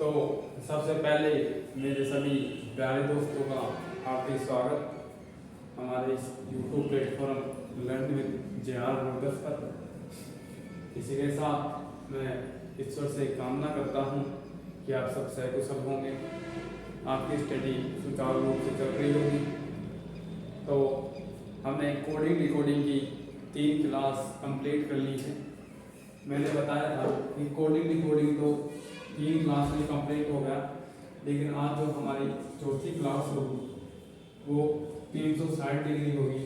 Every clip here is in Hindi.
तो सबसे पहले मेरे सभी प्यारे दोस्तों का हार्दिक स्वागत हमारे इस YouTube platform learn with JR. Brothers पर। इसी के साथ मैं ईश्वर से कामना करता हूँ कि आप सब सकुशल होंगे, आपकी स्टडी सुचारू रूप से चल रही होगी। तो हमने कोडिंग डिकोडिंग की 3 क्लास कंप्लीट कर ली है। मैंने बताया था कि कोडिंग डिकोडिंग तो 3 क्लास में कंप्लीट हो गया, लेकिन आज जो हमारी चौथी क्लास होगी वो 360 डिग्री होगी।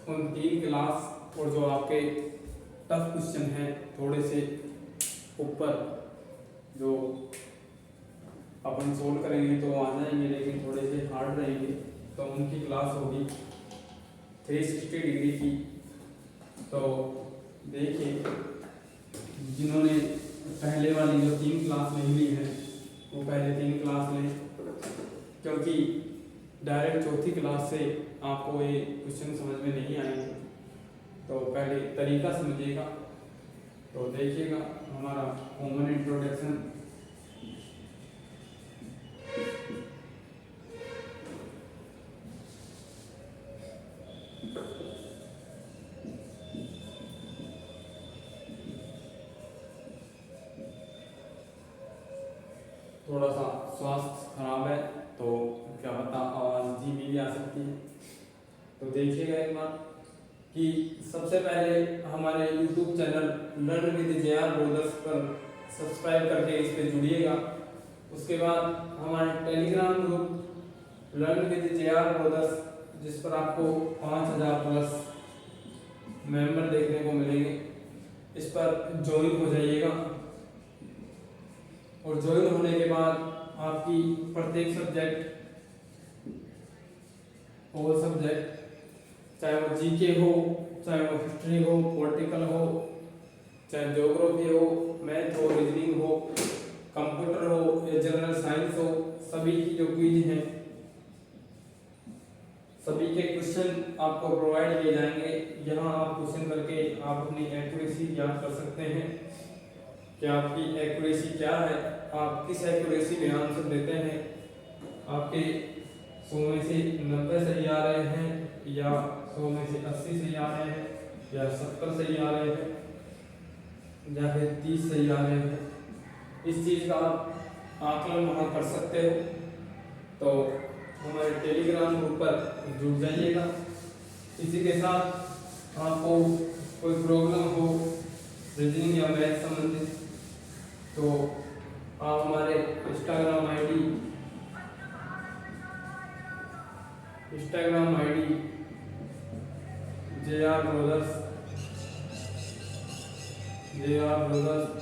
उन 3 क्लास और जो आपके टफ क्वेश्चन हैं थोड़े से ऊपर जो अपन सोल्व करेंगे तो आ जाएंगे, लेकिन थोड़े से हार्ड रहेंगे, तो उनकी क्लास होगी 360 डिग्री की। तो देखिए, जिन्होंने पहले वाली जो 3 क्लास नहीं ली है वो पहले 3 क्लास लें, क्योंकि डायरेक्ट चौथी क्लास से आपको ये क्वेश्चन समझ में नहीं आएंगे। तो पहले तरीका समझिएगा। तो देखिएगा हमारा कॉमन इंट्रोडक्शन। थोड़ा सा स्वास्थ्य खराब है तो क्या पता आवाज़ धीमी भी आ सकती है। तो देखिएगा एक बार कि सबसे पहले हमारे YouTube channel learn with JR. Brothers पर सब्सक्राइब करके इस पर जुड़िएगा। उसके बाद हमारे Telegram group learn with JR. Brothers, जिस पर आपको 5000 प्लस मेंबर देखने को मिलेंगे, इस पर ज्वाइन हो जाइएगा। और ज्वाइन होने के बाद आपकी प्रत्येक सब्जेक्ट और सब्जेक्ट, चाहे वो जीके हो, चाहे वो हिस्ट्री हो, पॉलिटिकल हो, चाहे ज्योग्राफी हो, मैथ हो, रीजनिंग हो, कंप्यूटर हो या जनरल साइंस हो, सभी की जो क्विज हैं सभी के क्वेश्चन आपको प्रोवाइड किए जाएंगे। यहाँ आप क्वेश्चन करके आप अपनी एक्यूरेसी जांच कर सकते हैं कि आपकी एक्यूरेसी क्या है, आप किस एक्यूरेसी में आंसर देते हैं। आपके 100 में से 90 सही आ रहे हैं, या 100 में से 80 सही आ रहे हैं, या 70 सही आ रहे हैं, या फिर 30 सही आ रहे हैं। इस चीज़ का आप आकलन वहाँ कर सकते हो। तो हमारे टेलीग्राम ग्रुप पर जुड़ जाइएगा। इसी के साथ आपको कोई प्रॉब्लम हो रीजनिंग या मैथ संबंधित, तो आप हमारे इंस्टाग्राम आईडी जे.आर. ब्रोदर्स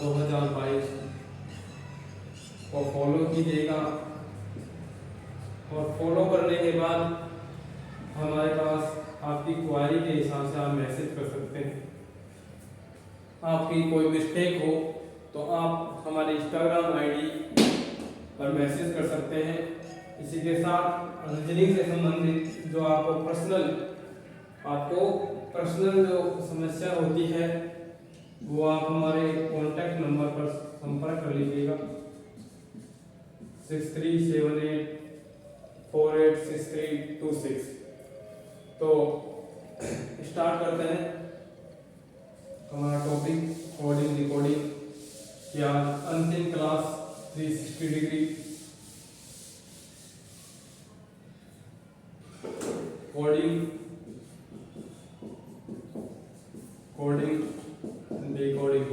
2022 को फॉलो कीजिएगा। और फॉलो करने के बाद हमारे पास आपकी क्वारी के हिसाब से आप मैसेज कर सकते हैं। आपकी कोई मिस्टेक हो तो आप हमारे इंस्टाग्राम आईडी पर मैसेज कर सकते हैं। इसी के साथ रीजनिंग से संबंधित जो आपको पर्सनल जो समस्या होती है वो आप हमारे कॉन्टैक्ट नंबर पर संपर्क कर लीजिएगा 6378486326। तो स्टार्ट करते हैं हमारा टॉपिक कोडिंग डिकोडिंग या अंतिम class 360 degree. Coding decoding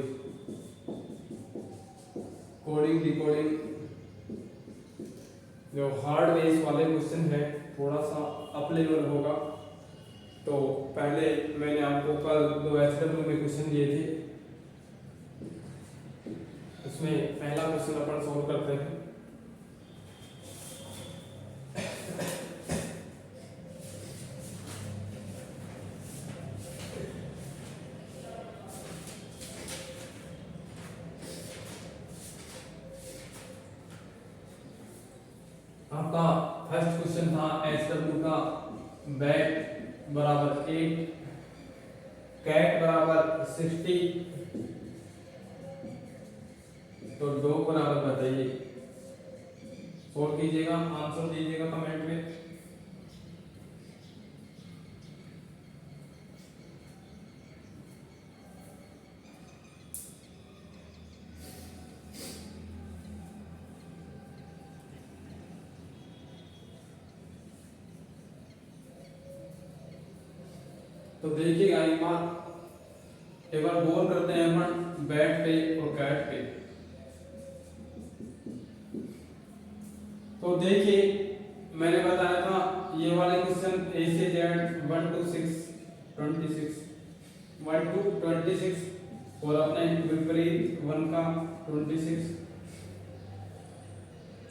decoding जो हार्ड बेस वाले क्वेश्चन है थोड़ा सा अप लेवल होगा। तो पहले मैंने आपको कल 2 SW में क्वेश्चन दिए थे, उसमें पहला क्वेश्चन अपन सॉल्व करते हैं। आपका फर्स्ट क्वेश्चन था SW का बैट बराबर 8, कैट बराबर 60। तो दो बराबर बताइए, सोल्व कीजिएगा, आंसर दीजिएगा कमेंट में। तो देखिएगा एक बार गौर करते हैं अपन बैट पे और कैट पे। तो देखिए मैंने बताया था ये वाले क्वेश्चन ए से जेड 1 to 6 26 1 to 26 और अपने विपरीत 1 का 26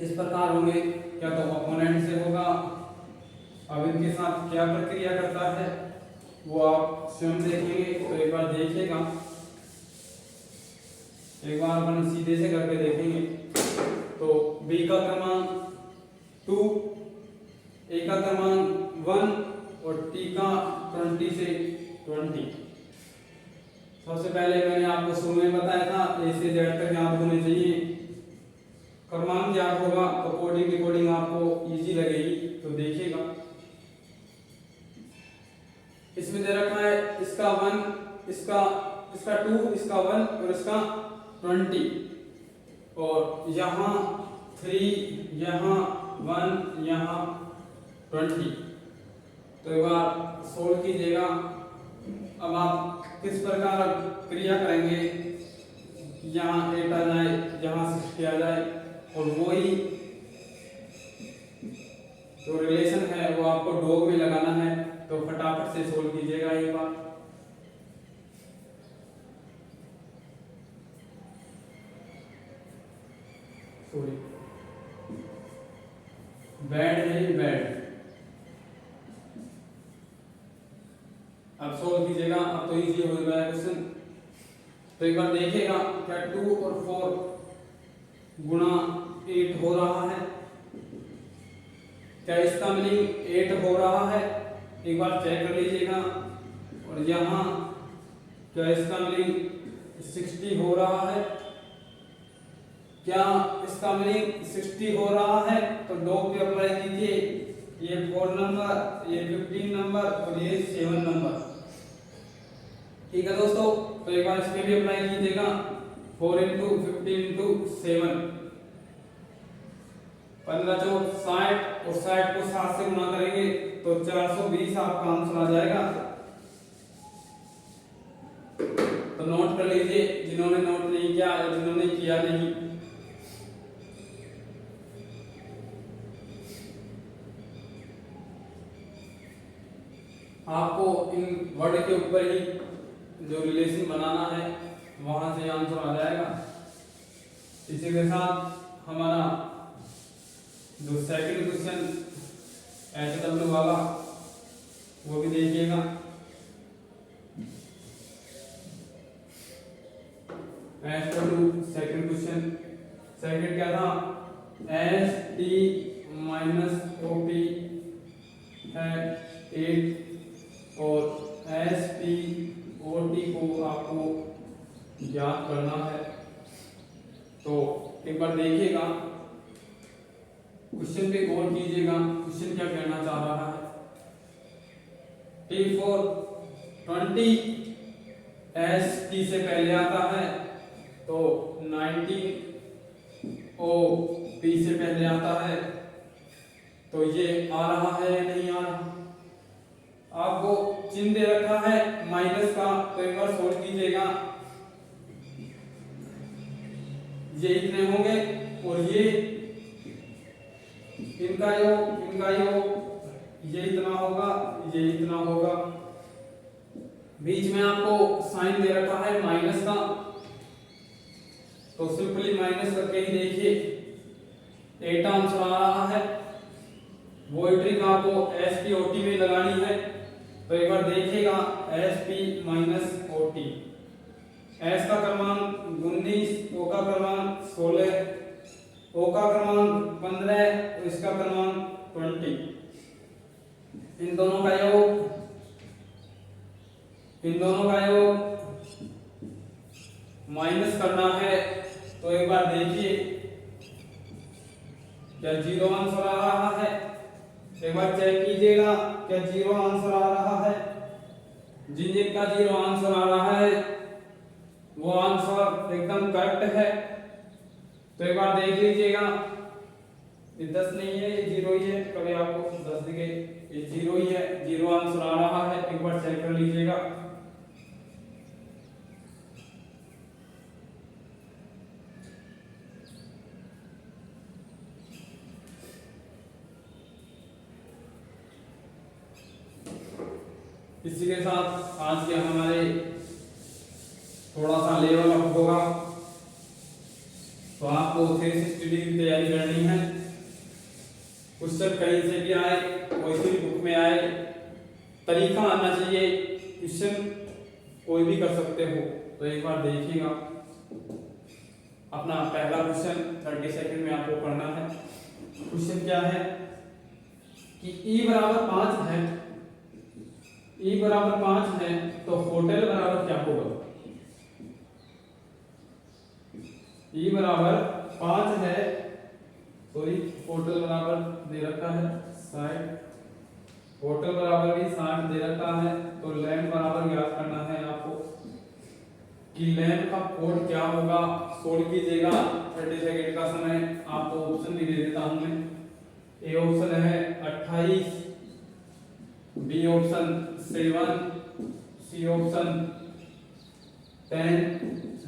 इस प्रकार होंगे। क्या तो अपोनेंट से होगा, अब इनके साथ क्या प्रक्रिया करता है वो आप स्वयं देखेंगे। तो एक बार देखिएगा, एक बार अपन सीधे से करके देखेंगे। तो बी का क्रमांक 2, ए का क्रमांक 1 और टी का 20 से 20। सबसे पहले मैंने आपको शुरू में बताया था ए से जेड तक याद होने चाहिए। क्रमांक याद होगा तो कोडिंग आपको इजी लगेगी। तो देखिएगा इसमें दे रखा है इसका 1, इसका 2, इसका 1 और इसका 20 और यहाँ 3, यहाँ 1, यहाँ 20। तो एक बार सोल्व कीजिएगा। अब आप किस प्रकार क्रिया करेंगे, यहाँ 8 आ जाए, यहाँ 60 आ जाए और वही जो रिलेशन है वो आपको डॉग में लगाना है। तो फटाफट से सोल्व कीजिएगा एक बार। सॉरी बैड है बैड। अब सोल्व कीजिएगा, अब तो इजी हो गया क्वेश्चन। तो एक बार देखिएगा क्या 2 और 4 गुणा 8 हो रहा है, क्या इसका मीनिंग 8 हो रहा है, एक बार चेक कर लीजिएगा। और यहाँ क्या इसका मीनिंग 60 हो रहा है, क्या इसका मीनिंग 60 हो रहा है। तो डॉग पे अप्लाई कीजिए, ये 4 नंबर, ये 15 नंबर और ये 7 नंबर। ठीक है दोस्तों, तो एक बार इसमें भी अप्लाई कीजिएगा। 4 × 15 × 7 15 चौक 60 और 60 को 7 से गुणा करेंगे तो 420 आपका आंसर आ जाएगा। तो नोट कर लीजिए जिन्होंने नोट नहीं किया या जिन्होंने किया नहीं। आपको इन वर्ड के ऊपर ही जो रिलेशन बनाना है वहां से आंसर आ जाएगा। इसी के साथ हमारा जो सेकंड क्वेश्चन HW वाला वो भी देखिएगा। HW सेकंड क्वेश्चन, सेकंड क्या था, ST - OP है 8 और SP OT को आपको ज्ञात करना है। तो एक बार देखिएगा क्वेश्चन पे गौर कीजिएगा, क्वेश्चन क्या कहना चाह रहा है। T4 20 ST से पहले आता है तो 19 OP से पहले आता है, तो ये आ रहा है या नहीं आ रहा। आपको चिन्ह दे रखा है माइनस का, तो एक बार सोल्व कीजिएगा। ये इतने होंगे और ये इनका योग ये इतना होगा, ये इतना होगा। बीच में आपको साइन दे रखा है माइनस का, तो सिंपली माइनस करके ही देखिए 8 आंसर आ रहा है। वो ट्रिक आपको SP OT में लगानी है। तो एक बार देखिएगा SP - OT, S का क्रमांक 19, O का क्रमांक 16, O का क्रमांक 15 और इसका क्रमांक 20। इन दोनों का योग माइनस करना है तो एक बार देखिए क्या 0 आंसर आ रहा है, एक बार चेक कीजिएगा क्या 0 आंसर आ रहा है। जिन जिनका 0 आंसर आ रहा है वो आंसर एकदम करेक्ट है। तो एक बार देख लीजिएगा, ये 10 नहीं है, ये 0 ही है, कभी आपको 10 दिखे, ये 0 ही है, 0 आंसर आ रहा है, एक बार चेक कर लीजिएगा। इसी के साथ आज के हमारे थोड़ा सा लेवल अप होगा, तो आपको 360 डिग्री की तैयारी करनी है। क्वेश्चन कहीं से भी आए, कोई सी बुक में आए, तरीका आना चाहिए, क्वेश्चन कोई भी कर सकते हो। तो एक बार देखिएगा, अपना पहला क्वेश्चन 30 सेकंड में आपको पढ़ना है। क्वेश्चन क्या है कि E बराबर 5 है, E बराबर 5 है तो होटल बराबर क्या होगा। E बराबर 5 है, सॉरी होटल बराबर दे रखा है 60, होटल बराबर भी 60 दे रखा है। तो लैंड बराबर ज्ञात करना है आपको कि लैंड का कोड क्या होगा। सोल्व कीजिएगा, 30 सेकंड का समय। आपको ऑप्शन भी दे देता हूं मैं। ए ऑप्शन है 28, B option 7, C option 10,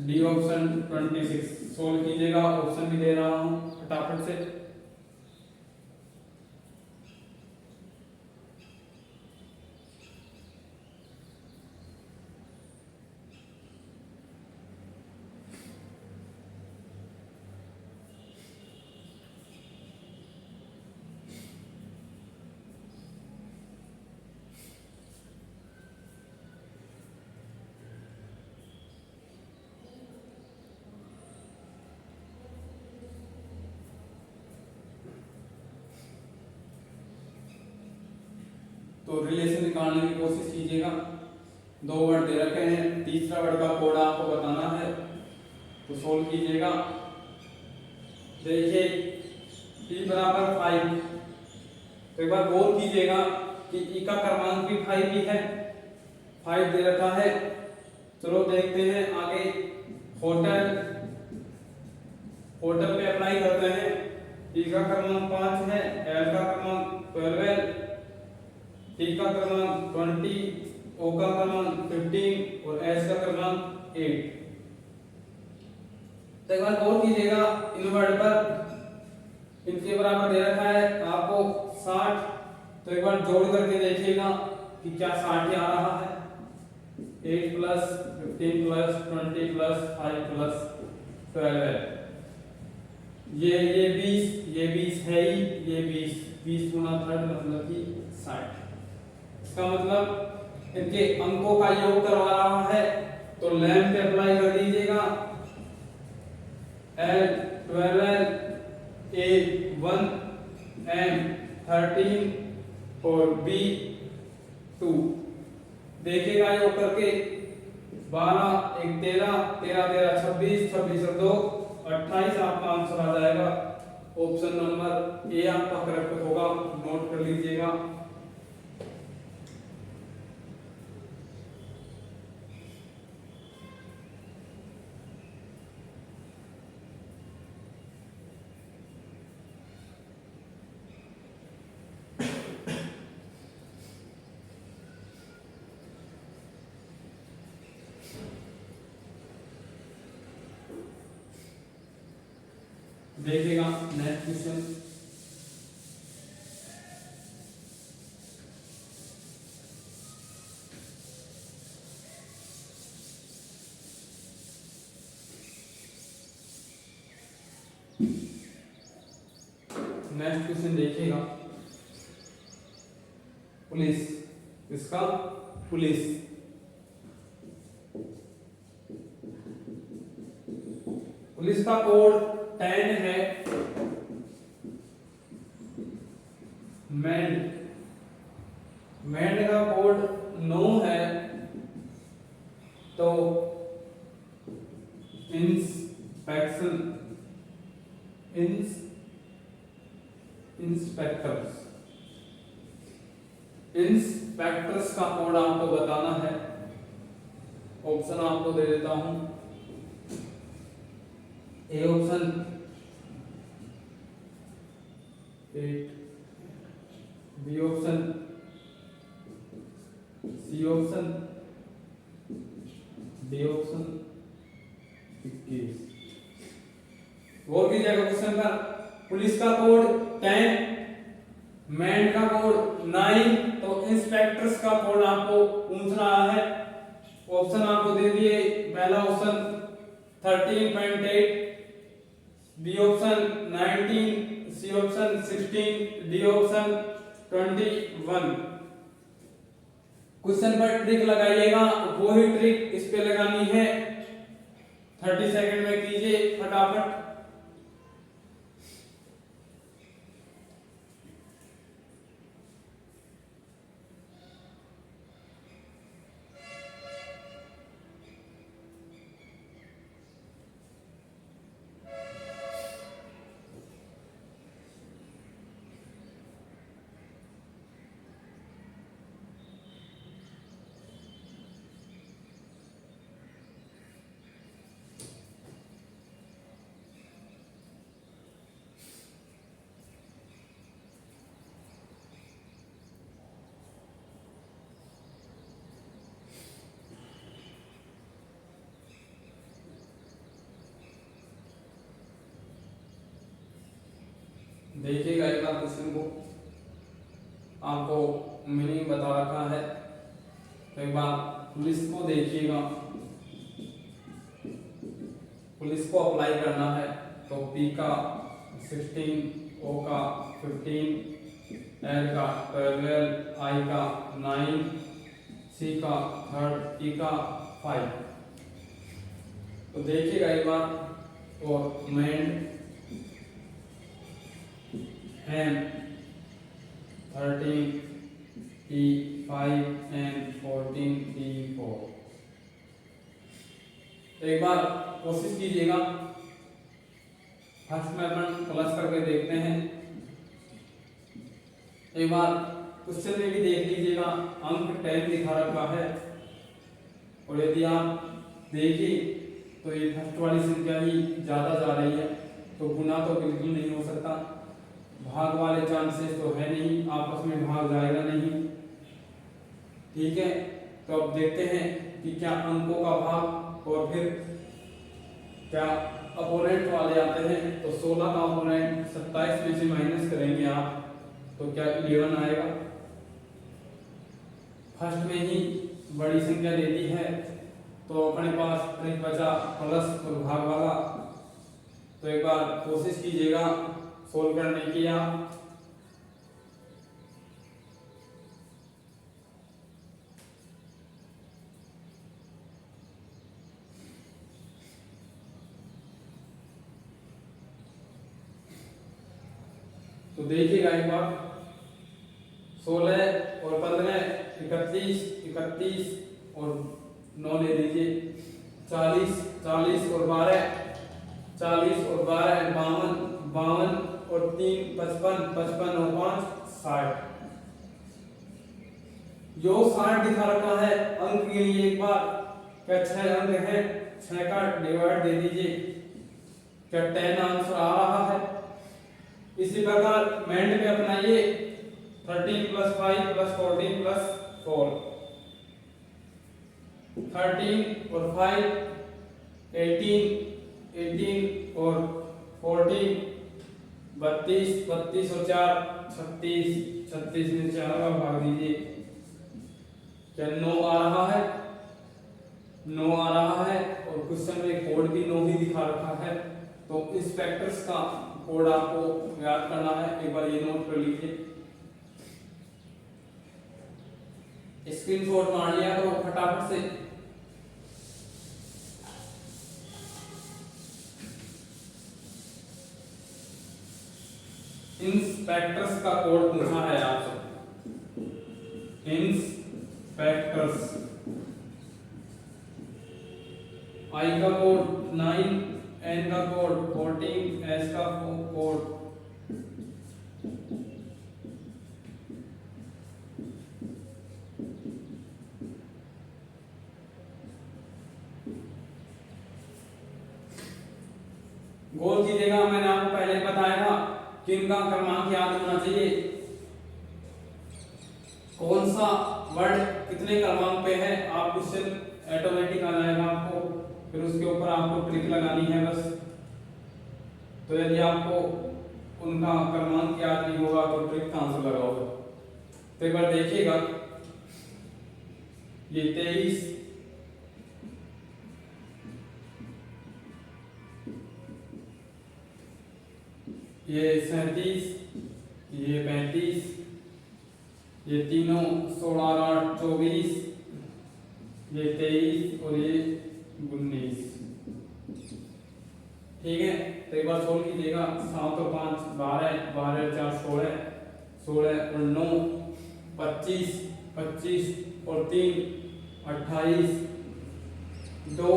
D option 26। Solve कीजिएगा, ऑप्शन भी दे रहा हूं फटाफट से। तो रिलेशन निकालने की कोशिश कीजिएगा। 2 वर्ड दे रखे हैं, तीसरा वर्ड का कोड आपको बताना है, तो सोल्व कीजिएगा। देखिए E बराबर 5, तो एक बार गौर कीजिएगा कि E का क्रमांक भी 5 ही है, 5 दे रखा है। चलो देखते हैं आगे। होटल, होटल पे अप्लाई करते हैं। E का क्रमांक 5 है, L का क्रमांक 12, T का क्रमांक 20, O का क्रमांक 15 और S का क्रमांक 8। तो एक बार गौर कीजिएगा इन वर्ड पर, इनके बराबर दे रखा है आपको 60। तो एक बार जोड़ करके देखिएगा कि क्या 60 ही आ रहा है। 8 प्लस 15 प्लस 20 प्लस 5 प्लस 12 है। ये 20 है ही, ये 20 गुना 3 मतलब कि 60। इसका मतलब इनके अंकों का योग करवा रहा है, तो लैंप पे अप्लाई कर दीजिएगा। L 12, A 1, M 13 और B 2। देखिएगा योग करके 12 1 13, 13 13 26, 26 और 2 28 आपका आंसर आ जाएगा। ऑप्शन नंबर ए आपका करेक्ट होगा, नोट कर लीजिएगा। देखिएगा नेक्स्ट क्वेश्चन। नेक्स्ट क्वेश्चन देखिएगा, पुलिस, इसका पुलिस, पुलिस का कोड 10 है। मैंड, मैंड का कोड 9 है। तो मींस इंस्पेक्टर्स का कोड आपको बताना है। ऑप्शन आपको दे देता हूं। A option 8, B option, C option, D option 21। गौर कीजिएगा क्वेश्चन पर। पुलिस का कोड 10, मैन का कोड 9, तो इंस्पेक्टर्स का कोड आपको पूछ रहा है। ऑप्शन आपको दे दिए। पहला option 13.8, B option 19, C option 16, D option 21। Question पर ट्रिक लगाइएगा, वो ही ट्रिक इस पे लगानी है। 30 सेकंड में कीजिए फटाफट। देखिएगा एक बार क्वेश्चन को, आपको मीनिंग बता रखा है। तो एक बार पुलिस को देखिएगा। पुलिस को अप्लाई करना है तो पी का 16, ओ का 15, एल का 12, आई का 9, सी का 3, ई का 5। तो देखिएगा एक बार। और मैन एम 13, ई 5 एंड 14, ई 4। तो एक बार कोशिश कीजिएगा। फर्स्ट में अपन प्लस करके देखते हैं। एक बार क्वेश्चन में भी देख लीजिएगा, अंक 10 दिखा रखा है। और यदि आप देखिए तो ये फर्स्ट वाली संख्या ही ज्यादा जा रही है, तो गुना तो बिल्कुल नहीं हो सकता। भाग वाले चांसेस तो है नहीं, आपस में भाग जाएगा नहीं। ठीक है, तो अब देखते हैं कि क्या अंकों का भाग और फिर क्या अपोनेंट वाले आते हैं। तो 16 का अपोनेंट 27 में से माइनस करेंगे आप, तो क्या 11 आएगा। फर्स्ट में ही बड़ी संख्या दे दी है, तो अपने पास ट्रिक बचा प्लस और भाग वाला। तो एक बार कोशिश कीजिएगा सोल्व करने की आप। तो देखिएगा एक बार, 16 और 15 31 और 9 ले लीजिए, 40 और 12 52 और 3 55 और 5 60। जो 60 दिखा रखा है अंक के लिए एक बार, क्या 6 अंक है, 6 का डिवाइड दे दीजिए, क्या 10 आंसर आ रहा है। इसी प्रकार मेंड पे अपनाइए, 13 + 5 + 14 + 4, 13 और 5 18 और 14 32 और 4 36 में 4 का भाग दीजिए, क्या 9 आ रहा है, 9 आ रहा है। और क्वेश्चन में कोड भी 9 ही दिखा रखा है। तो इंस्पेक्टर्स का कोड आपको याद करना है, एक बार ये नोट कर लीजिए, स्क्रीनशॉट मार लिया करो फटाफट से। इंस्पेक्टर्स का कोड पूछा है आपसे, इंस्पेक्टर्स। आई का कोड 9, एन का कोड 14, एस का कोड गौर कीजिएगा, मैंने आपको पहले बताया था कि इनका क्रमांक याद होना चाहिए, कौन सा वर्ड कितने क्रमांक पे है, आप क्वेश्चन ऑटोमेटिक आ जाएगा आपको, फिर उसके ऊपर आपको ट्रिक लगानी है बस। तो यदि आपको उनका क्रमांक याद नहीं होगा तो ट्रिक कहां से लगाओगे। तो एक बार देखिएगा, ये 23, ये 37, ये 35, ये तीनों 16, 8, 24, ये 23 और ये 19। ठीक है, तो एक बार सोल्व कीजिएगा। 7 और 5 12, 12 और 4 16, 16 और 9 25, 25 और 3 28, 2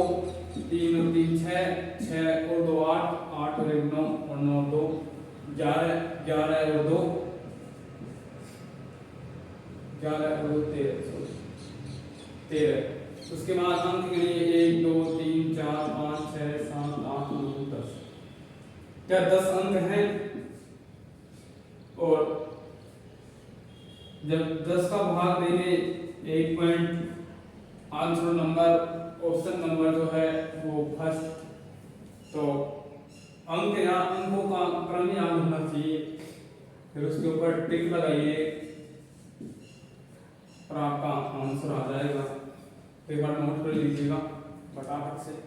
3 और 3 6, 6 और 2 8, 8 और 1 9 और 9 2 11, 11 और 2 11 और 2 13। उसके बाद अंक के लिए 1 2 3 4 5 6 7 8 9 10, क्या 10 अंक हैं। और जब 10 का भाग देंगे 1 point answer number option number जो है वो फर्स्ट, तो अंक या अंकों का क्रम याद होना चाहिए, फिर उसके ऊपर टिक लगाइए और आपका आंसर आ जाएगा। एक बार नोट कर लीजिएगा फटाफट से।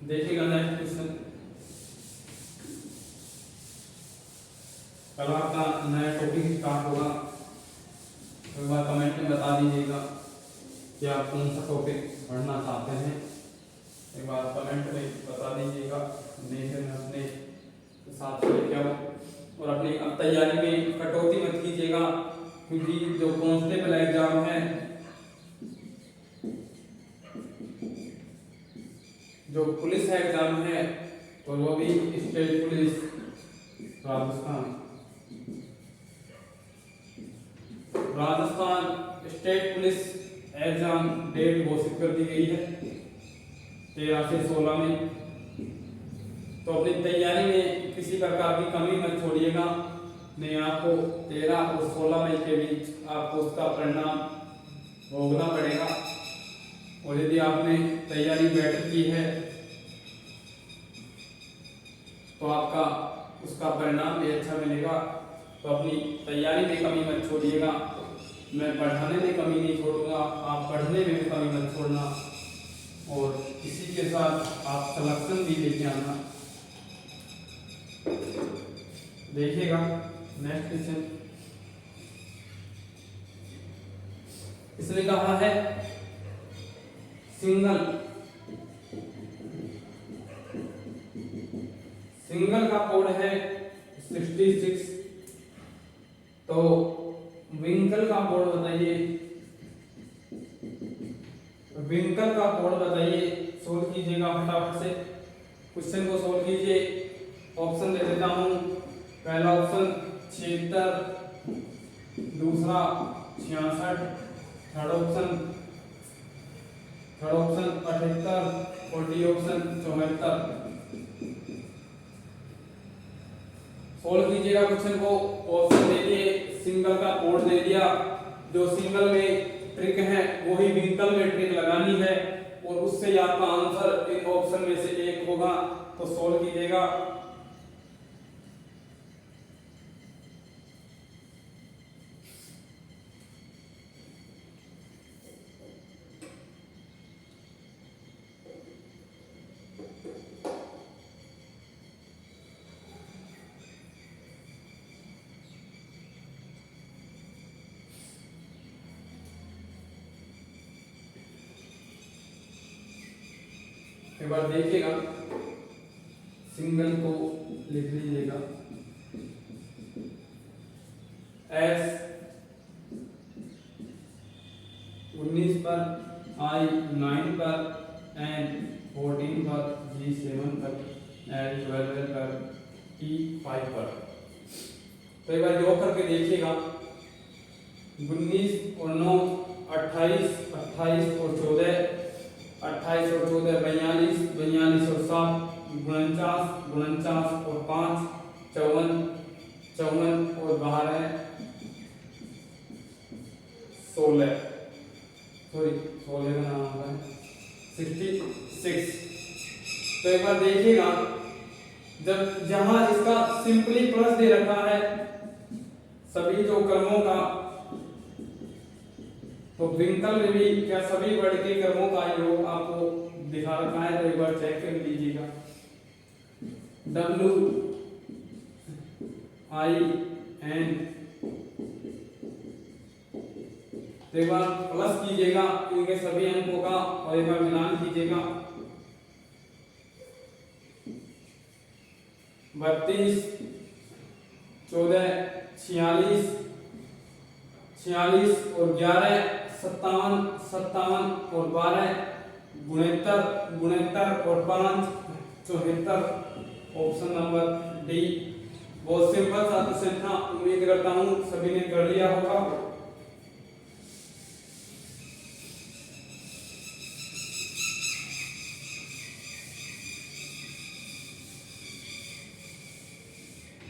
देखिएगा नेक्स्ट क्वेश्चन, कल आपका नया टॉपिक स्टार्ट होगा, एक बार कमेंट में बता दीजिएगा कि आप कौन सा टॉपिक पढ़ना चाहते हैं, एक बार कमेंट में बता दीजिएगा, नहीं फिर मैं अपने हिसाब से लेके आऊँ। और अपनी अब तैयारी में कटौती मत कीजिएगा, क्योंकि जो कांस्टेबल एग्जाम है, जो पुलिस एग्जाम है, तो वो भी state police Rajasthan state police exam date घोषित कर दी गई है 13 से 16 में। तो अपनी तैयारी में किसी प्रकार की कमी मत छोड़िएगा, नहीं आपको 13 और 16 मई के बीच आपको उसका परिणाम भोगना पड़ेगा। और यदि आपने तैयारी बेटर की है तो आपका उसका परिणाम भी अच्छा मिलेगा। तो अपनी तैयारी में कमी मत छोड़िएगा, मैं पढ़ाने में कमी नहीं छोड़ूंगा, आप पढ़ने में भी कमी मत छोड़ना, और इसी के साथ आप सिलेक्शन भी लेके आना। देखिएगा नेक्स्ट क्वेश्चन, इसने कहा है सिंगल का कोड है 66, तो विंकल का कोड बताइए, विंकल का कोड बताइए। सोल्व कीजिएगा फटाफट से, क्वेश्चन को सोल्व कीजिए। ऑप्शन दे देता हूं, पहला ऑप्शन 76, दूसरा 66, third option 78, forty option 74। Solve कीजिएगा क्वेश्चन को। ऑप्शन दे दिए, सिंगल का कोड दे दिया, जो सिंगल में ट्रिक है वही विंकल में ट्रिक लगानी है, और उससे आपका आंसर इन ऑप्शन में से एक होगा। तो सोल्व कीजिएगा। एक बार देखिएगा, सिंगल को लिख लीजिएगा S 19 पर, I 9 पर, N 14 पर, G 7 पर, L 12 पर, T 5 पर। तो एक बार योग करके देखिएगा, 19 और 9 28, 28 और 14, 28 और 14 42, 42 और 7 49, 49 और 5 54, 54 और 12 16, सॉरी 16 का नाम आता है 66। तो एक बार देखिएगा, जब जहां इसका सिंपली प्लस दे रखा है सभी जो क्रमों का, तो विंकल में भी क्या सभी वर्ड के क्रमों का योग आपको दिखा रखा है। तो एक बार चेक कर लीजिएगा, W I N, तो एक बार प्लस कीजिएगा इनके सभी अंकों का और एक बार मिलान कीजिएगा। 32, 14, 46, 46 और 11 57, 57 और 12 69, 69 और 5 74। Option number D. बहुत सिंपल सा क्वेश्चन था, उम्मीद करता हूँ सभी ने कर लिया होगा।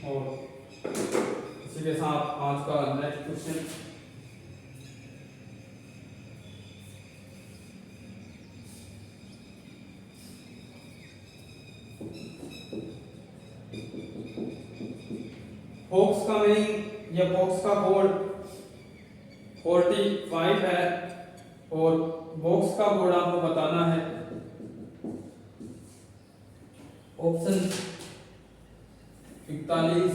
और इसी के साथ आज का नेक्स्ट क्वेश्चन, बॉक्स का मीनिंग या बॉक्स का कोड 45 है और बॉक्स का कोड आपको बताना है। ऑप्शन 41,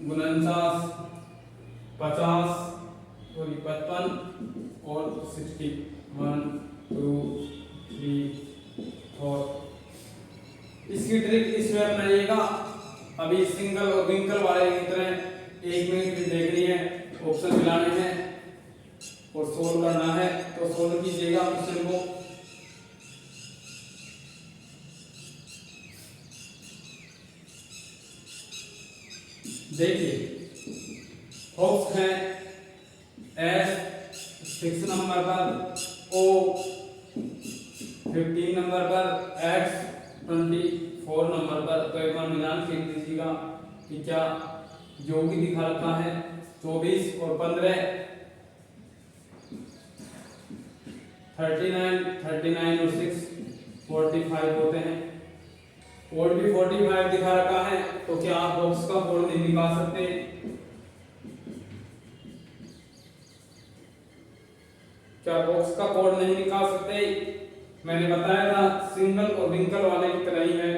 49, 50 और 55 और 60। 1 2 3 4। इसकी ट्रिक इसमें अपनाइएगा। अभी सिंगल और विंकल वाले की तरह 1 मिनट देखनी है, ऑप्शन मिलाने हैं और सोल्व करना है। तो सोल्व कीजिएगा क्वेश्चन को। देखिए बॉक्स है S 6 नंबर पर, O 15 नंबर पर, X 24 नंबर पर। तो एक बार मिलान कर लीजिएगा कि क्या जो भी दिखा रखा है 24 और 15 39, 39 और 6 45 होते हैं। कोड भी 45 दिखा रखा है, तो क्या आप बॉक्स का कोड नहीं निकाल सकते? क्या बॉक्स का कोड नहीं निकाल सकते? मैंने बताया था सिंगल और विंकल वाले की तरह ही है।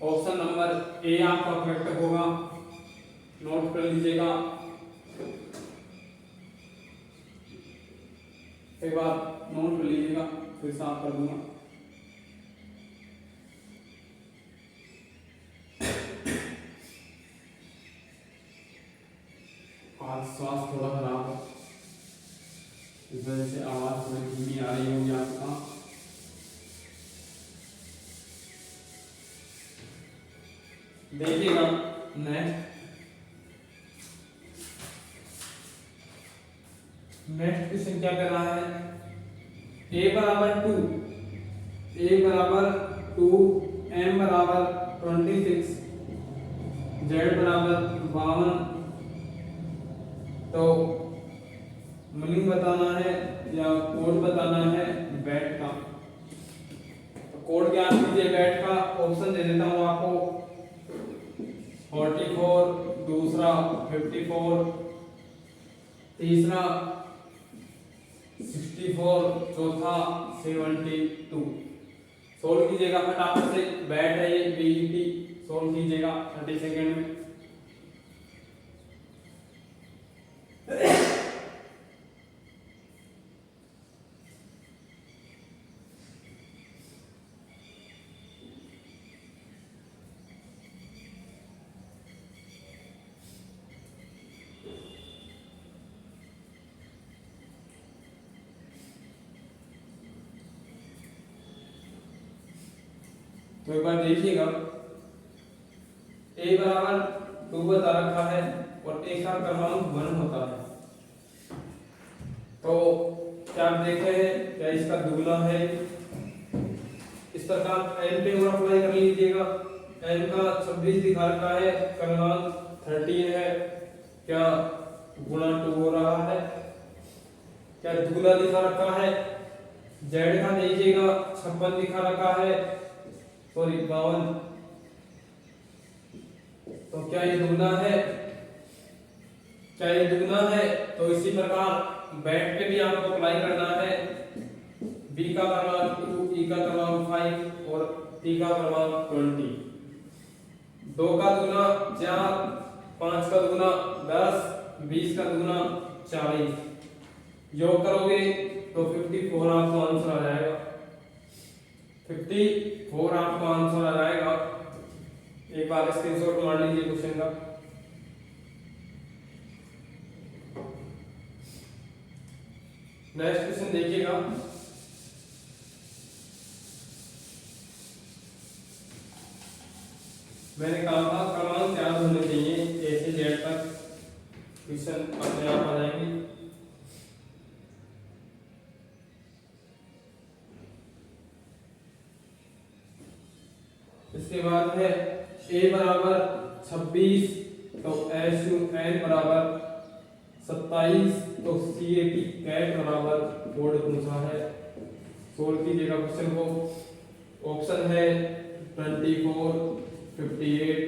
ऑप्शन नंबर ए आपका करेक्ट होगा, नोट कर लीजिएगा। एक बार नोट कर लीजिएगा, फिर साफ कर दूंगा। आज स्वास्थ्य थोड़ा खराब है, इस वजह से आवाज थोड़ी धीमी आ रही होगी आपका। देखिएगा नेक्स्ट क्वेश्चन क्या कर रहा है। a बराबर 2, a बराबर 2, m बराबर 26, z बराबर 52। तो मीनिंग बताना है या कोड बताना है बैट का। तो कोड क्या कीजिए बैट का। ऑप्शन दे देता हूं आपको, 44, दूसरा 54, तीसरा 64, चौथा 72। सोल्व कीजिएगा फटाफट से। बैट है ये, बीईटी सोल्व कीजिएगा 30 सेकेंड में। तो एक बार देखिएगा, ए बराबर 2 बता रखा है और ए का क्रमांक 1 होता है। तो क्या आप देख रहे हैं, क्या इसका दुगना है? इस प्रकार n पे और अप्लाई कर लीजिएगा। n का 26 दिखा रखा है, क्रमांक 13 है, क्या गुणा 2 हो रहा है? क्या दुगना दिखा रखा है? z का देखिएगा 56 दिखा रखा है, सॉरी 52। तो क्या ये दुगना है? क्या ये दुगना है? तो इसी प्रकार बैट पे भी आपको अप्लाई करना है। b का क्रमांक 2, e का क्रमांक 5 और t का क्रमांक 20। 2 का दुगना 4, 5 का दुगना 10, 20 का दुगना 40। योग करोगे तो 54 आपको आंसर आ जाएगा। 54 आपको आंसर आ जाएगा। एक बार स्क्रीनशॉट मार लीजिए क्वेश्चन का। नेक्स्ट क्वेश्चन देखिएगा, मैंने कहा था क्रमांक याद होने चाहिए, ए से जेड तक क्वेश्चन अपने आप आ जाएंगे। इसके बाद है ए बराबर 26, तो SUN बराबर 27, तो CAT कैट बराबर कोड पूछा है। सोल्व कीजिएगा क्वेश्चन को। ऑप्शन है 24, 58,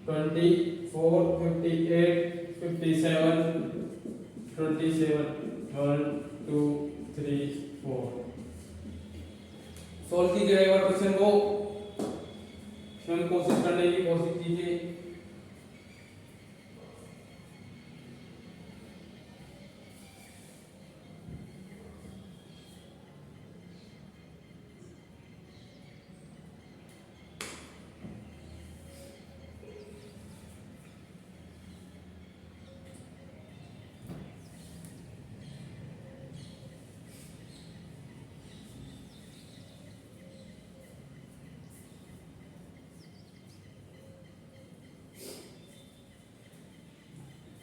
24, 58, 57, 27, 1, 2, 3, 4। सोल्व कीजिएगा एक बार क्वेश्चन को, स्वयं कोशिश करने की कोशिश कीजिए।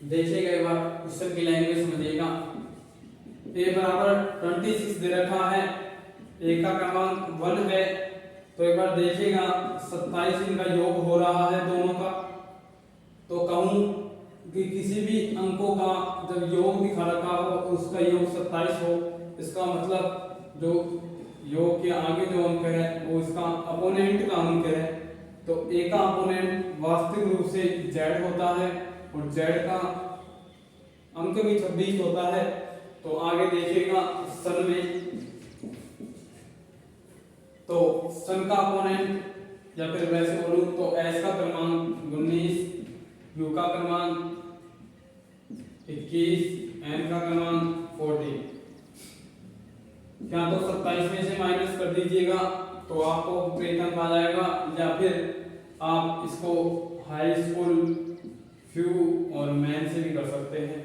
देखिएगा एक बार क्वेश्चन की लैंग्वेज समझिएगा। ए बराबर 26 दे रखा है, ए का क्रमांक 1 है, तो एक बार देखिएगा 27 इनका योग हो रहा है दोनों का। तो कहूं कि किसी भी अंकों का जब योग दिखा रखा हो उसका योग 27 हो, इसका मतलब जो योग के आगे जो अंक है वो इसका अपोनेंट का अंक है। तो ए का अपोनेंट वास्तविक रूप से z होता है और z का अंक भी 26 होता है। तो आगे देखिएगा सन में, तो सन का अपोनेंट या फिर वैसे बोलूं तो s का क्रमांक 19, u का क्रमांक 21, n का क्रमांक 40। क्या तो 27 में से माइनस कर दीजिएगा तो आपको पेट अंक आ जाएगा, या फिर आप इसको हाई स्कूल फ्यू और मैन से भी कर सकते हैं।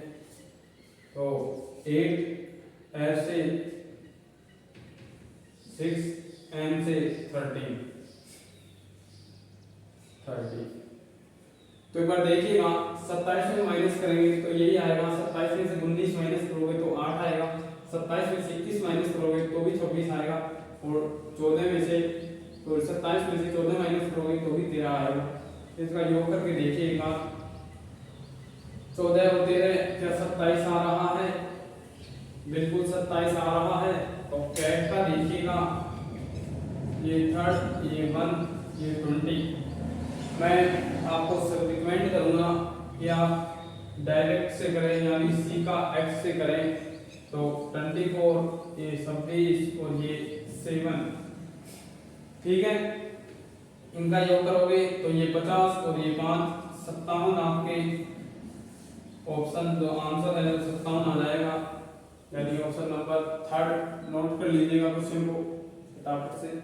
तो 8 f से 6 n से 30। तो एक बार देखिएगा 27 में माइनस करेंगे तो यही आएगा। 27 में से 19 माइनस करोगे तो 8 आएगा, 27 में से 21 माइनस करोगे तो भी 26 आएगा, और 14 में से तो 27 में से 14 माइनस करोगे तो भी 13 आएगा। इसका योग करके देखिएगा 14 और 13 क्या 27 आ रहा है? बिल्कुल 27 आ रहा है। तो कैट का देखिएगा, ये 3, ये 1, ये 20। मैं आपको रिकमेंड करूंगा कि आप डायरेक्ट से करें, यानी सी का x से करें। तो 24, ये 26 और ये 7, ठीक है। इनका योग करोगे तो ये 50 और ये 5, 57 आपके ऑप्शन जो आंसर है 57 आ जाएगा, यानी ऑप्शन नंबर 3 नोट कर लीजिएगा क्वेश्चन को फटाफट से।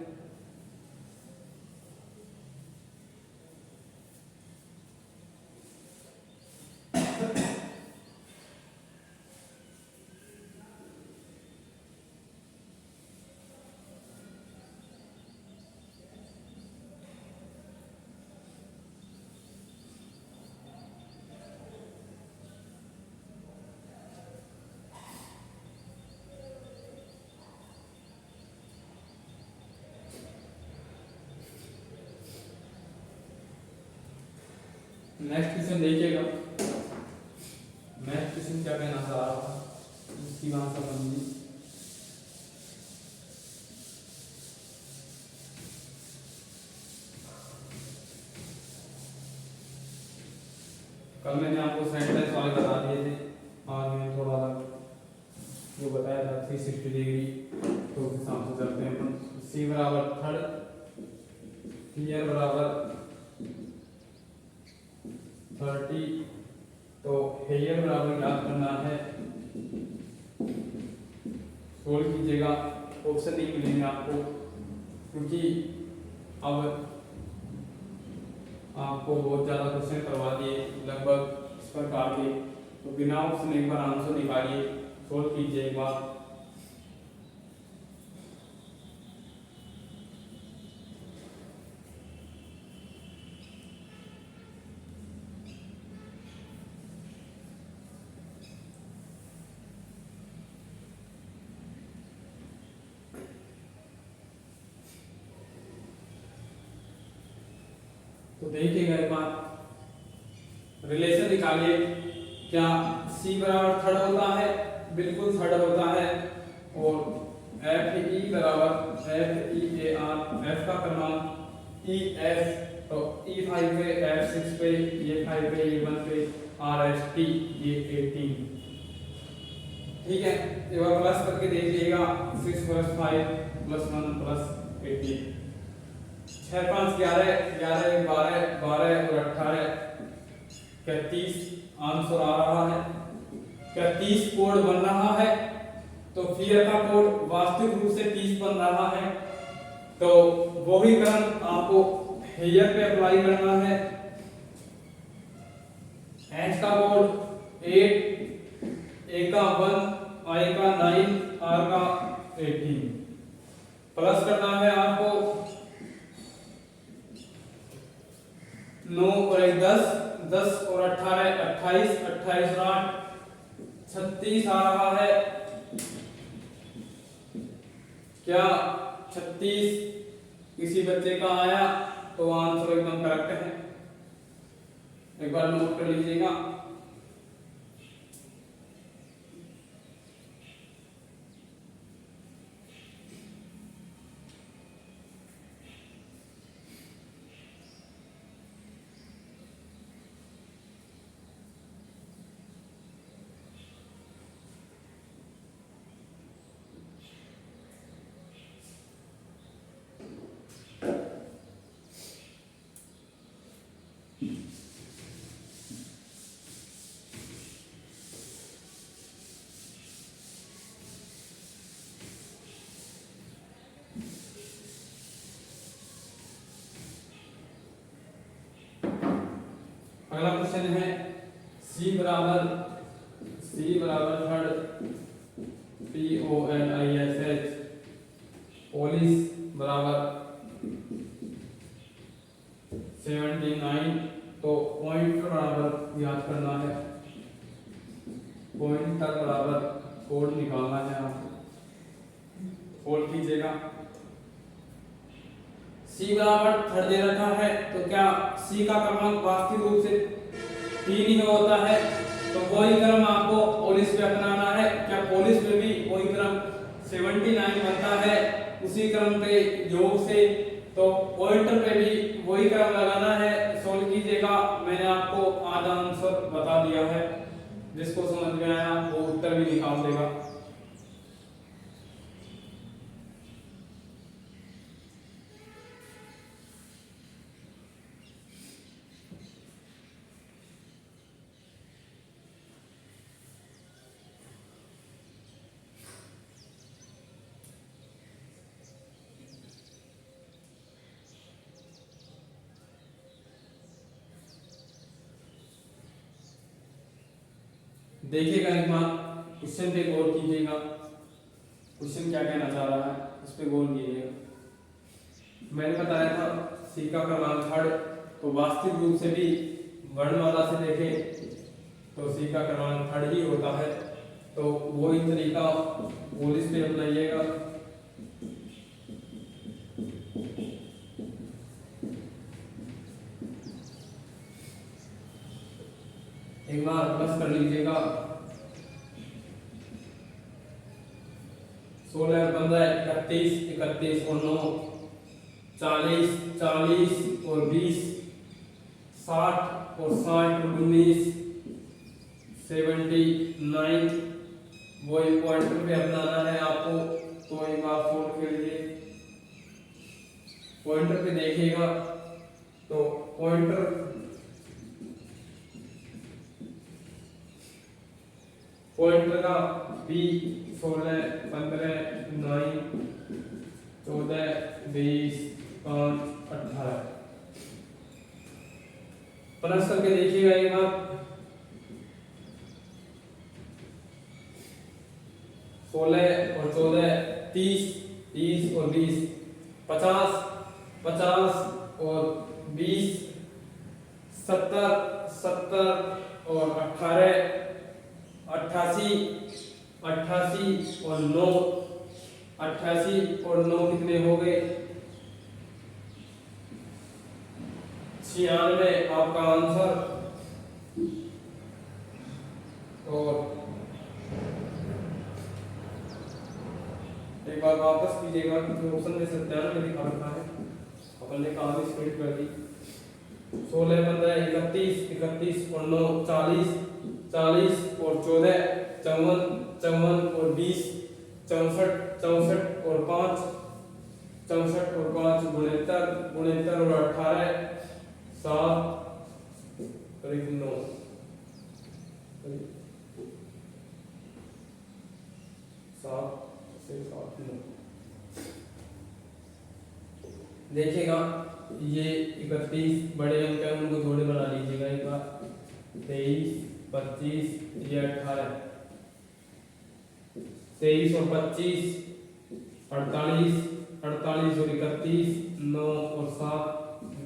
नेक्स्ट क्वेश्चन देखिएगा। नेक्स्ट क्वेश्चन क्या कहना चाह रहा था, इसकी बात समझिए। कल मैंने आपको सेंटेंस वाले बता दिए थे, आज मैंने थोड़ा जो बताया था 360 डिग्री, तो उस हिसाब से चलते हैं अपन। सी बराबर थर्ड, हियर बराबर 30, तो हेयर बराबर याद करना है, सोल्व कीजिएगा। ऑप्शन नहीं मिलेंगे आपको, क्योंकि अब आपको बहुत ज़्यादा क्वेश्चन करवा दिए लगभग इस प्रकार के, तो बिना ऑप्शन एक बार आंसर निकालिए, सोल्व कीजिए एक बार। तो देखिएगा एक बार, रिलेशन निकालिए। क्या सी बराबर थर्ड होता है? बिल्कुल थर्ड होता है। और एफ ई बराबर F E A R, F का क्रमांक ई एफ, तो ई 5 पे, एफ 6 पे, ये 5 पे, ये 1 पे, आर एस टी ये 18। ठीक है, एक बार प्लस करके देख लीजिएगा, 6 + 5 + 1 + 18, 6 5 11, 11 12, 12 और 18 क्या 30 आंसर आ रहा है? क्या 30 कोड बन रहा है? तो फिर का कोड वास्तविक रूप से 30 बन रहा है, तो वही क्रम आपको हेयर पे अप्लाई करना है। एच का कोड 8, ए का 1, आई का 9, आर का 18, प्लस करना है आपको 9 और 1 10, 10 और 18 28, 28 और 8 36 आ रहा है। क्या 36 किसी बच्चे का आया? तो आंसर एकदम करेक्ट है, एक बार नोट कर लीजिएगा। अगला क्वेश्चन है C बराबर थर्ड, POLISH, पोलिस बराबर 79, तो पॉइंटर बराबर याद करना है, पॉइंटर बराबर कोड निकालना है आपको, कोड कीजिएगा। सी बराबर थर्ड दे रखा है, तो क्या सी का क्रमांक वास्तविक रूप से 3 ही होता है, तो वही क्रम आपको पोलिस पे अपनाना है। क्या पोलिस पे भी वही क्रम 79 बनता है, उसी क्रम पे योग से, तो पॉइंटर पे भी वही क्रम लगाना है, सोल्व कीजिएगा। मैंने आपको आधा आंसर बता दिया है, जिसको समझ में आया वो उत्तर भी निकाल देगा। देखिएगा एक बार, क्वेश्चन पे गौर कीजिएगा, क्वेश्चन क्या कहना चाह रहा है उस पे गौर कीजिएगा। मैंने बताया था सी का क्रमांक थर्ड, तो वास्तविक रूप से भी वर्णमाला से देखें तो सी का क्रमांक थर्ड ही होता है, तो वही तरीका पोलिस पे अपनाइएगा। एक बार प्लस कर लीजिएगा। 16 15 31 31 और 9 40 40 और 20 60 और 60 और 19 79। वही पॉइंटर पे अपनाना है आपको। तो एक बार फोल्ड कर लीजिए, पॉइंटर पे देखिएगा तो पॉइंटर का बी 16 15 9 14 20 5 18 प्लस करके देखिएगा एक बार। 16 और 14 30 30 और 20 50 50 और 20 70 70 और 18 88 88 और 9 88 और 9 कितने हो गए? 96 आपका आंसर। और एक बार वापस कीजिएगा क्योंकि ऑप्शन में 97 लिखा रखा है, अपन ने काफी स्पीड कर दी। 16 15 31 31 और 9 40 40 और 14 54 54 और 20 64 64 और 5 64 और 5 69 69 और 18 7 करीब 9 7 से 7 9। देखिएगा ये 31 बड़े अंक है, उनको जोड़े बना लीजिएगा एक बार। 23 25 ये 18 23 और 25 48 48 और 31 9 और 7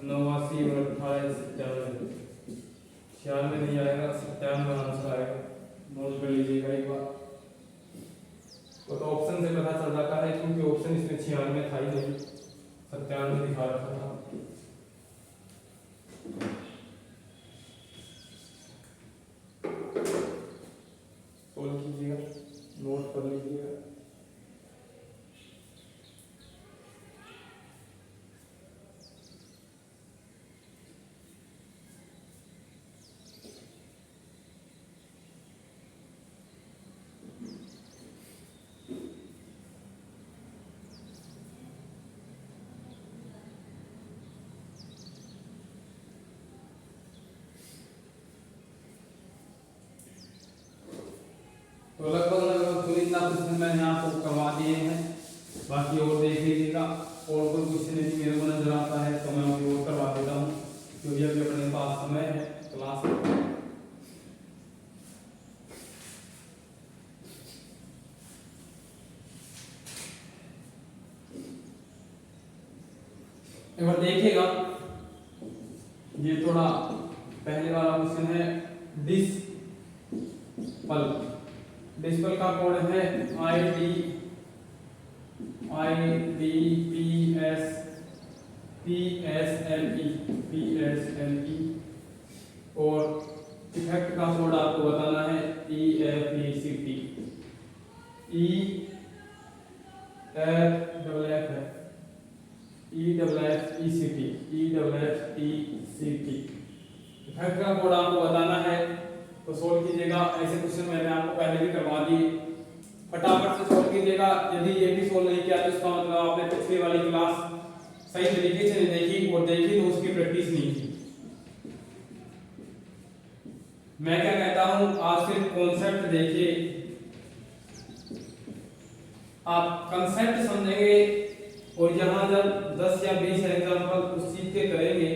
89 और 18 97 96 नहीं आएगा, 97 आंसर आएगा। नोट कर लीजिएगा एक बार। तो ऑप्शन से पता चल जाता है क्योंकि ऑप्शन इसमें 96 था ही नहीं, 97 दिखा रखा था। सोल्व कीजिएगा, नोट कर लीजिएगा। तो लगभग चुनिंदा क्वेश्चन मैंने आपको करवा दिए हैं, बाकी और देख लीजिएगा। और कोई क्वेश्चन यदि मेरे को नजर आता है तो मैं वो करवा देता हूँ, क्योंकि अभी अपने पास समय है क्लास में। एक बार देखिएगा, ये थोड़ा पहले वाला क्वेश्चन है। डिस्पल का कोड है PSLE और इफेक्ट का कोड आपको बताना है EFECT। EFFECT इफेक्ट का कोड आपको बताना है। तो सोल्व कीजिएगा। ऐसे क्वेश्चन मैंने आपको पहले भी करवा दिए, फटाफट से सोल्व कीजिएगा। यदि ये भी सोल्व नहीं किया तो इसका मतलब आपने पिछली वाली क्लास सही तरीके से नहीं देखी, और देखी तो उसकी प्रैक्टिस नहीं की। मैं क्या कहता हूं, आप सिर्फ कॉन्सेप्ट देखिए, आप कंसेप्ट समझेंगे और यहां जब 10 या 20 एग्जांपल उस चीज के करेंगे,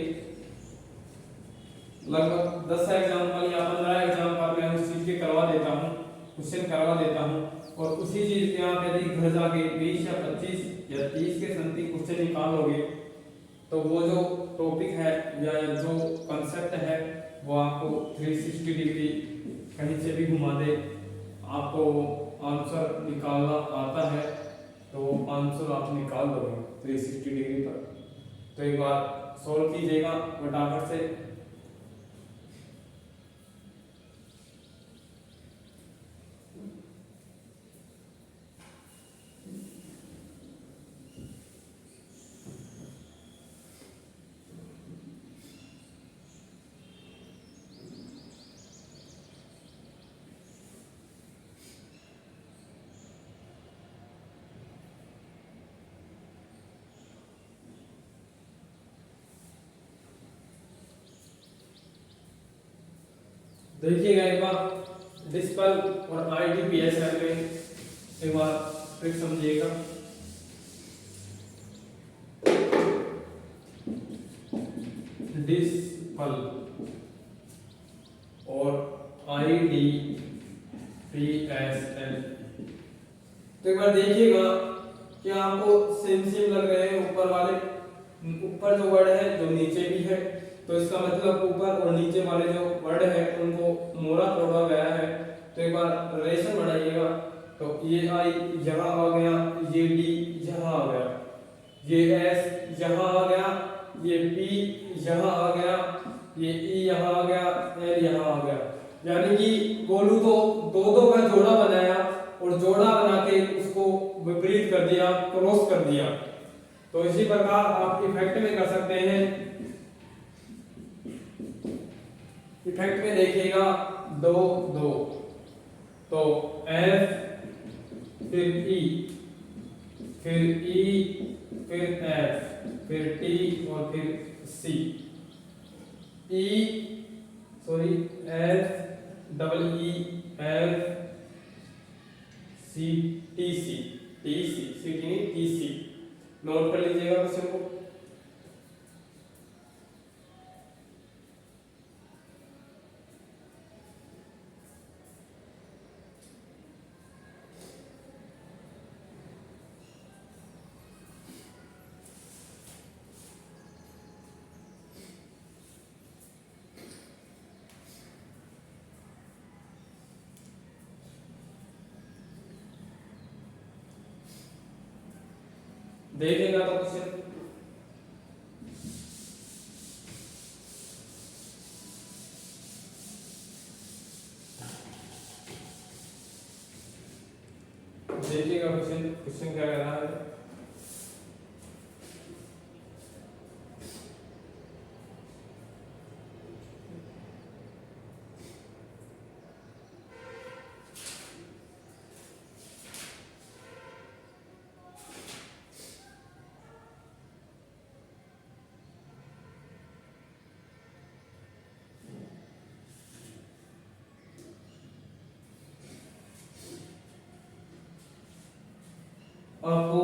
लगभग 10 एग्जांपल या 15 एग्जांपल मैं उस चीज के करवा देता हूं, क्वेश्चन करवा देता हूं, और उसी चीज के आप यदि घर जाके 20 या 25 या 30 के समथिंग क्वेश्चन निकालोगे तो वो जो टॉपिक है या जो कंसेप्ट है वो आपको 360 डिग्री कहीं से भी घुमा दे, आपको आंसर निकालना आता है तो आंसर आप निकाल दोगे 360 डिग्री पर। तो एक बार सॉल्व कीजिएगा फटाफट से। देखिएगा एक बार डिस्पल और IDPSL में एक बार फिर समझिएगा। डिस्पल और IDPSL, तो एक बार देखिएगा क्या आपको सेम सेम लग रहे हैं ऊपर वाले, ऊपर जो वर्ड है जो नीचे भी है, तो इसका मतलब ऊपर और नीचे वाले जो वर्ड है उनको मोड़ा तोड़ा गया है। तो एक बार रिलेशन बढ़ाइएगा, तो ये I यहाँ आ गया, ये D यहाँ आ गया, ये S यहाँ आ गया, ये P यहाँ आ गया, ये E यहाँ आ गया, L यहाँ आ गया। यानी कि बोलूं तो दो दो का जोड़ा बनाया और जोड़ा बना के उसको विपरीत कर दिया, क्रॉस कर दिया। तो इसी प्रकार आप इफेक्ट में कर सकते हैं। इफेक्ट में देखिएगा दो दो, तो F फिर E फिर E फिर F फिर T और फिर C, F double E F C T C note कर लीजिएगा क्वेश्चन को। देखेगा तो क्वेश्चन देखिएगा, क्वेश्चन क्या कह रहा है। आपको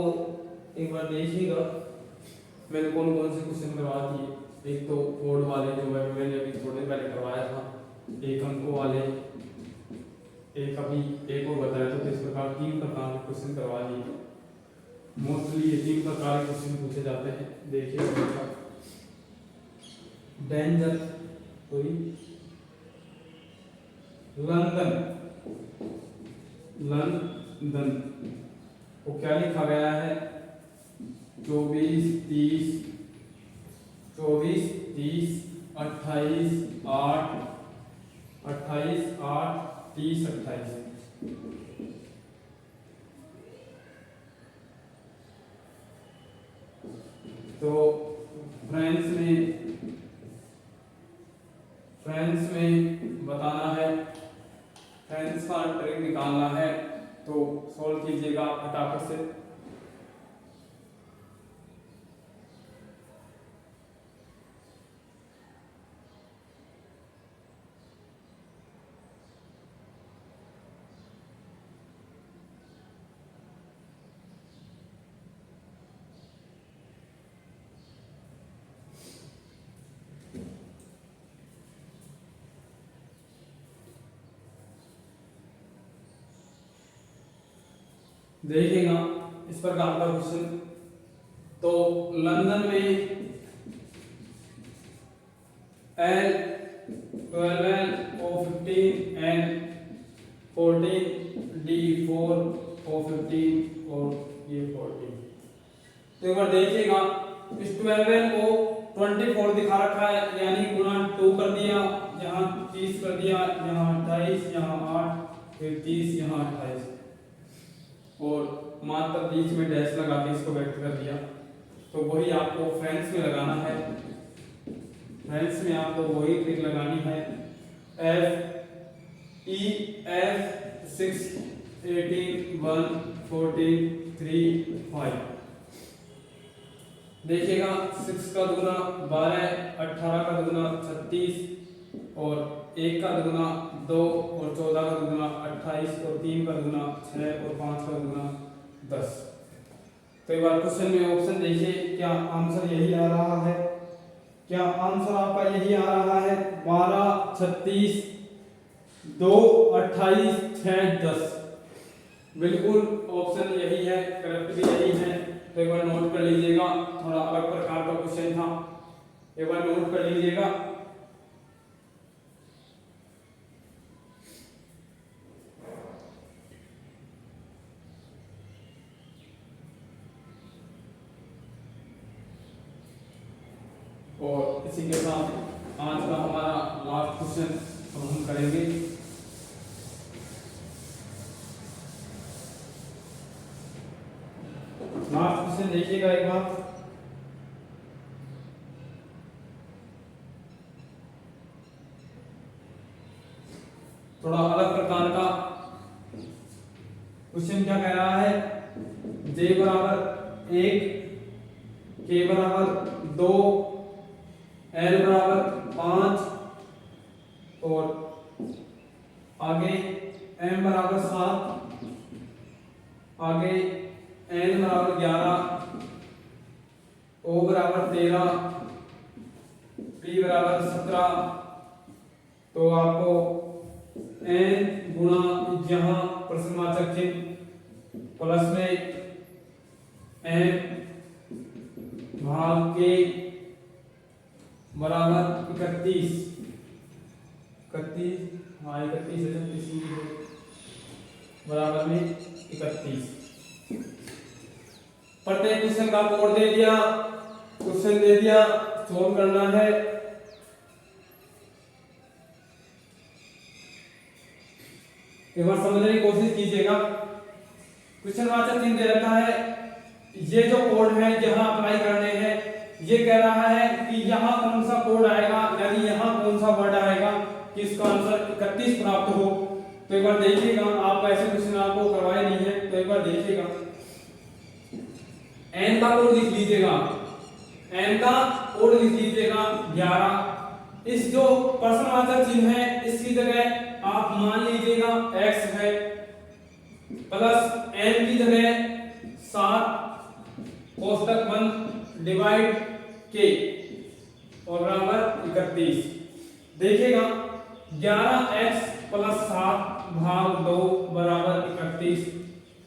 एक बार देखिएगा मैंने कौन कौन से क्वेश्चन करवा दिए। एक तो कोड वाले जो है मैंने अभी थोड़े पहले करवाया था, एक अंकों वाले, एक अभी एक और बताया था। तो इस प्रकार 3 प्रकार के क्वेश्चन करवा दिए। मोस्टली ये 3 प्रकार के क्वेश्चन पूछे जाते हैं। देखिए डेंजर कोई लंदन को क्या लिखा गया है 24 30 28 8 30 28। तो फ्रेंच में बताना है, फ्रेंच का ट्रिक निकालना है। तो सॉल्व कीजिएगा फटाफट से। देखिएगा इस प्रकार का क्वेश्चन। तो लंदन में L 12 O 15 and 14 D 4 O 15 और ये 14। तो एक बार देखिएगा इस 12 को 24 दिखा रखा है, यानी गुना 2 कर दिया, यहाँ 30 कर दिया, यहाँ 28, यहाँ 8, फिर 30, यहाँ 28 और मात्र बीच में डैश लगा के इसको व्यक्त कर दिया। तो वही आपको फ्रेंच में लगाना है। फ्रेंच में आपको वही ट्रिक लगानी है। F E F 6 18 1 14 3 5। देखिएगा 6 का दुगना 12, 18 का दुगना 36 और 1 का दुगुना 2 और 14 का दुगुना 28 और 3 का दुगुना 6 और 5 का दुगुना 10। तो एक बार क्वेश्चन में ऑप्शन देखिए, क्या आंसर यही आ रहा है? क्या आंसर आपका यही आ रहा है? 12, 36, 2, 28, 6, 10। बिल्कुल ऑप्शन यही है, करेक्ट भी यही है। तो एक बार नोट कर लीजिएगा, थोड़ा अलग प्रकार का क्वेश्चन था, एक बार नोट कर लीजिएगा। और इसी के साथ आज का हमारा लास्ट क्वेश्चन हम करेंगे। लास्ट क्वेश्चन देखिएगा एक बार। थोड़ा अलग प्रकार का क्वेश्चन क्या कह रहा है? j बराबर 1, k बराबर 2, l बराबर 5 और आगे m बराबर 7, आगे n बराबर 11, o बराबर 13, p बराबर 17। तो आपको n गुणा यहाँ प्रश्नवाचक चिन्ह प्लस में m भाग के बराबर 31, हाँ 31 है, बराबर में 31। प्रत्येक क्वेश्चन का कोड दे दिया, क्वेश्चन दे दिया, सोल्व करना है। एक बार समझने की कोशिश कीजिएगा। क्वेश्चन वाचक चिन्ह दे रखा है, ये जो कोड है जहां अप्लाई करने हैं, ये कह रहा है कि यहाँ कौन सा कोड आएगा, यानी यहाँ कौन सा वर्ड आएगा कि इसका आंसर 31 प्राप्त हो। तो एक बार देखिएगा, आप ऐसे क्वेश्चन आपको करवाए नहीं है, तो एक बार देखिएगा। n का कोड लिख लीजिएगा, n का कोड लिख लीजिएगा 11। इस जो प्रश्नवाचक चिन्ह है इसकी जगह आप मान लीजिएगा x है, प्लस n की जगह 7 कोष्टक बंद डिवाइड k और बराबर 31। देखिएगा 11x प्लस 7 भाग 2 बराबर 31।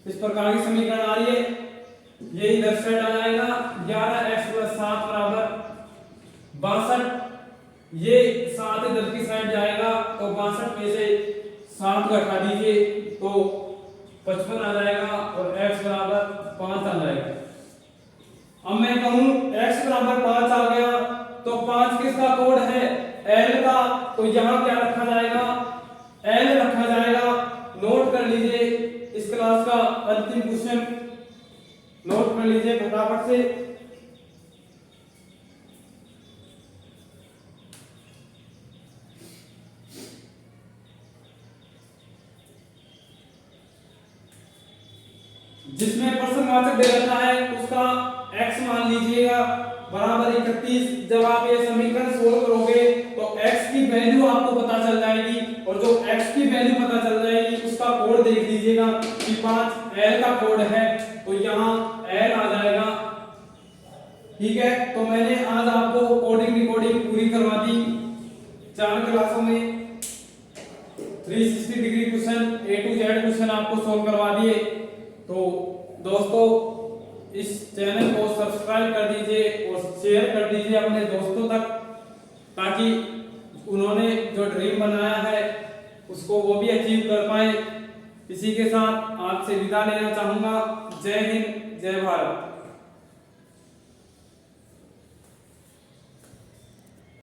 इस प्रकार की समीकरण आ रही है, ये इधर सेट आ जाएगा। 11x प्लस 7 बराबर 62, ये 7 इधर की साइड जाएगा तो 62 में से 7 को हटा दीजिए तो 55 आ जाएगा और x बराबर 5 आ जाएगा। अब मैं कहूं x बराबर 5 आ गया तो 5 किसका कोड है? l का। तो यहां क्या रखा जाएगा? l रखा जाएगा। नोट कर लीजिए इस क्लास का अंतिम क्वेश्चन, नोट कर लीजिए फटाफट से। जिसमें प्रश्नवाचक दे रखा है उसका x मान लीजिएगा बराबर 31। जब आप ये समीकरण सोल्व करोगे तो x की वैल्यू आपको पता चल जाएगी, और जो x की वैल्यू पता चल जाएगी उसका कोड देख लीजिएगा कि 5 l का कोड है तो यहाँ l आ जाएगा। ठीक है, तो मैंने आज आपको कोडिंग रिकॉर्डिंग पूरी करवा दी 4 क्लासों में। 360 degree question A to Z question आपको सोल्व करवा दिए। तो दोस्तों इस चैनल को सब्सक्राइब कर दीजिए और शेयर कर दीजिए अपने दोस्तों तक, ताकि उन्होंने जो ड्रीम बनाया है उसको वो भी अचीव कर पाए। इसी के साथ आपसे विदा लेना चाहूंगा। जय हिंद, जय भारत।